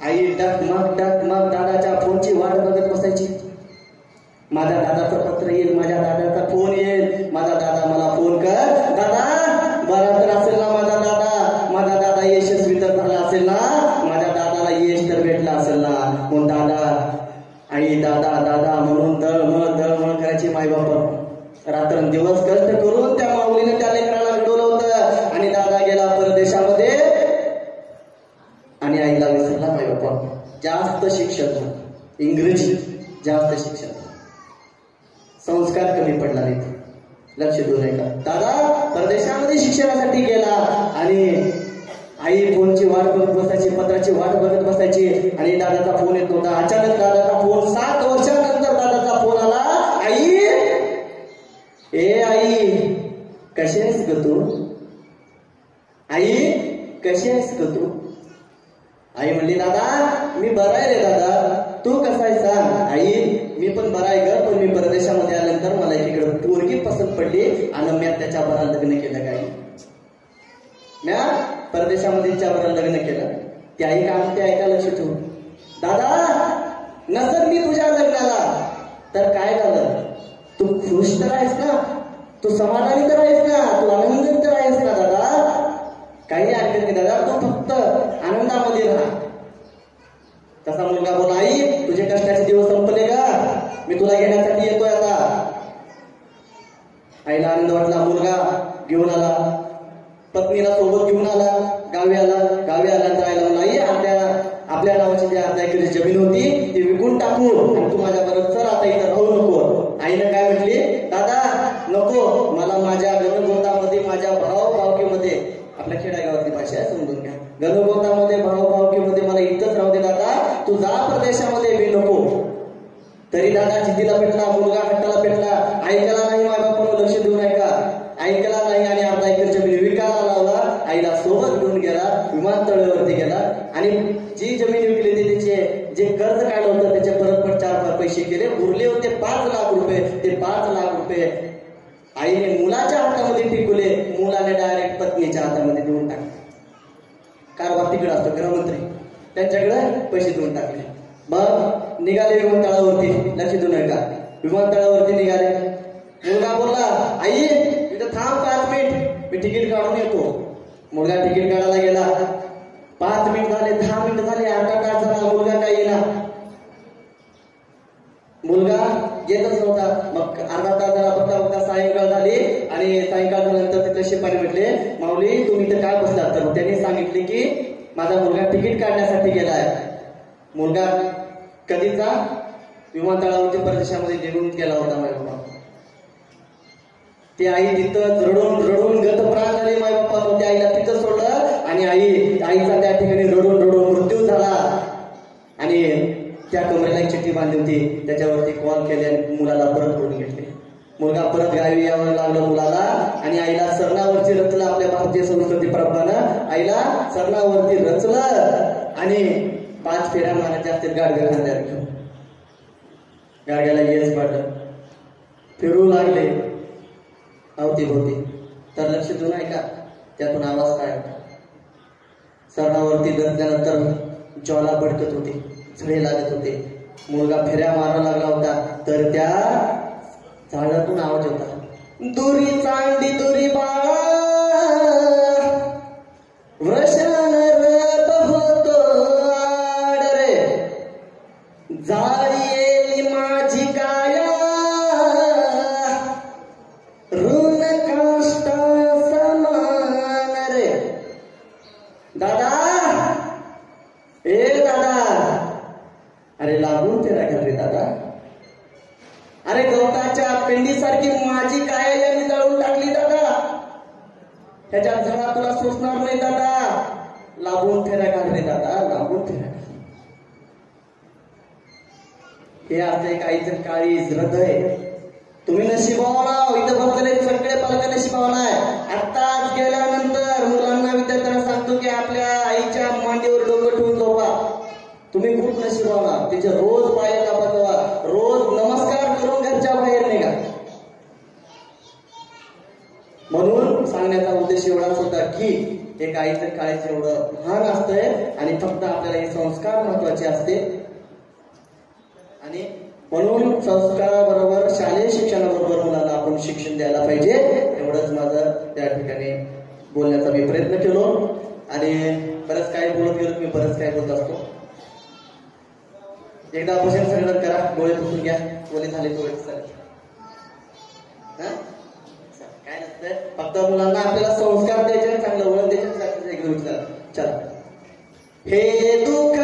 आई डगमग दादाच्या फोनची वाट बघत बसायची. माझ्या दादाचं पत्र येईल, माझ्या दादाचा फोन येईल, माझा दादा मला फोन कर, दादा बरा तर असेल ना माझा दादा यशस्वी तर झाला असेल ना, माझ्या दादाला यश तर भेटला असेल ना. म्हणून आई दादा म्हणून दळमळ करायची माय बाप. रात्रंदिवस कष्ट करून त्या माऊलीने त्या लेकराला घडवलं होतं आणि दादा गेला परदेशामध्ये आणि आईला विसरला माय बाप. जास्त शिक्षण, इंग्रजी जास्त शिक्षण, संस्कार कमी पडला नाही. लक्ष देऊ नये का. दादा परदेशामध्ये शिक्षणासाठी गेला आणि आई फोनची वाट बघत बसायची, पत्राची वाट बघत बसायची आणि दादाचा फोन येत नव्हता. अचानक दादाचा फोन 7 वर्षानंतर दादाचा फोन आला. आई कशी आहेस ग तू, आई कशी आहेस ग तू. आई म्हणली दादा मी बरा आहे रे दादा, तू कसा आहे सांग. आई मी पण बरा आहे ग, पण मी परदेशामध्ये आल्यानंतर मला एकीकडे पोरगी पसंत पडली आणि मी त्याच्या बरा लग्न केलं. काय म्या परदेशामध्ये तिच्यावर लग्न केलं. ती आई का म्हणते ऐका लक्ष ठेवू. दादा नसत मी तुझ्या लग्नाला तर काय झालं, तू खुश तर आहेस ना, तू समाधानी तर आहेस ना, तू आनंदित तर आहेस ना दादा. काही हरकत नाही दादा, तू फक्त आनंदामध्ये राहा. तसा मुलगा बोला आई तुझे कष्टाचे दिवस संपले का, मी तुला घेण्यासाठी येतोय आता. आईला आनंद वाटला. मुलगा घेऊन आला, पत्नीला सोबत घेऊन आला, गावी आला तर आईला म्हणला आई आपल्या नावाची जी अर्धा एकर जमीन होती ती विकून टाकू आणि तू माझ्या बरोबर चल, आता इथं राहू नको. आईनं काय म्हटली, दादा नको, मला माझ्या गणगोतामध्ये, माझ्या भावभावकीमध्ये, आपल्या खेड्यागावातली भाषा आहे समजून घ्या, गणगोतामध्ये भावभावकीमध्ये मला इथंच राहू दे दादा, तू जा परदेशामध्ये, मी नको. तरी दादा जिद्दीला पेटला, मुलगा हट्टाला पेटला. ऐकला नाही माय बापानं, लक्ष देऊन ऐका, ऐकला नाही आणि अर्धा एकर जमीन विकायला लावला. आईला सोबत घेऊन गेला, विमानतळावरती गेला आणि जी जमीन विकली होती त्याचे जे कर्ज काढलं होतं त्याचे परत 4 पैसे केले. उरले होते 5 लाख रुपये. ते 5 लाख रुपये आईने मुलाच्या हातामध्ये टिकवले, मुलाने डायरेक्ट पत्नीच्या हातामध्ये देऊन टाकले. कारभार तिकडे असतो, गृहमंत्री त्यांच्याकडे पैसे देऊन टाकले. मग निघाले विमानतळावरती, लक्ष देऊ नका, विमानतळावरती निघाले. मुलगा बोलला आई इथं थांब 5 मिनिट, मी तिकीट काढून येतो. मुलगा तिकीट काढायला गेला. 5 मिनिट झाले, 10 मिनिट झाले, अर्धा तास झाला, मुलगा काय येणार. मुलगा येतच नव्हता. मग अर्धा तास झाला, बघता सायंकाळ झाली आणि सायंकाळ झाल्यानंतर तिथे शिपाई म्हटले माऊली तुम्ही इथं काय बसलात. तर त्यांनी सांगितले की माझा मुलगा तिकीट काढण्यासाठी गेलाय. मुलगा कधीचा विमानतळावरती परदेशामध्ये निघून गेला होता माझ्या बाबा. ती आई तिथं रडून गत प्राण झाली. माय बाप्पा त्या आईला तिथं सोडलं आणि आईचा त्या ठिकाणी रडून मृत्यू झाला. आणि त्या कमरेला एक चिठ्ठी बांधली होती, त्याच्यावरती कॉल केले आणि मुलाला परत बोलून घेतले. मुलगा परत गावी यावं लागलं मुलाला आणि आईला सरणावरती रचलं. आपल्या भारतीय संस्कृती प्रमाणे आईला सरणावरती रचलं आणि 5 फेऱ्या मारायच्या असतील गाडग्या खांद्यावर घेऊन. गाडग्याला येस पाडलं, फिरू लागले अवतीभोवती. तर लक्ष देऊन ऐका, त्यातून आवाज काय होता. सरणावरती रचल्यानंतर ज्वाला भडकत होती, झळे लागत होते. मुलगा फेऱ्या मारा लागला होता तर त्या झाडातून आवाज होता, दुरी चांदी दुरी बाळा वृषण रथ होतो आड रे, जाळी येली माझी काया ऋण काष्टा समान रे. दादा ए दादा, अरे लागून ते राखा रे दादा, अरे गवताच्या पेंडीसारखी माझी काया यांनी जळून टाकली दादा, त्याच्या झळा तुला सोसणार नाही दादा, लागून फेऱ्या घाल रे दादा, लागून फेऱ्या घाल. हे अर्थ एक आईचं काळीज हृदय. तुम्ही नशिबावाला, इथं बसलेले सगळे पालक नशिबावाला आहे. आत्ताच गेल्यानंतर मुलांना विद्यार्थ्यांना सांगतो की आपल्या आईच्या मांडीवर डोकं ठेवून झोपा. तुम्ही खूप नशिबावाला. तिचे रोज पाय कापा, रोज नमस्कार करून घरच्या बाहेर निघा. म्हणून सांगण्याचा उद्देश एवढाच होता की एक आईचं काळीचं एवढं महान असतंय आणि फक्त आपल्याला हे संस्कार महत्वाचे असते आणि म्हणून संस्काराबरोबर शालेय शिक्षणाबरोबर मुलांना आपण शिक्षण द्यायला पाहिजे एवढंच माझं त्या ठिकाणी बोलण्याचा मी प्रयत्न केलो आणि बरंच काही बोलत गेलो मी बरंच काही बोलत असतो एकदा भजन संग्रहण करा डोळे पुसून घ्या बोले झाले डोळे काय नसतंय फक्त मुलांना आपल्याला संस्कार द्यायचे चांगलं वळण द्यायचे चला हे दुःख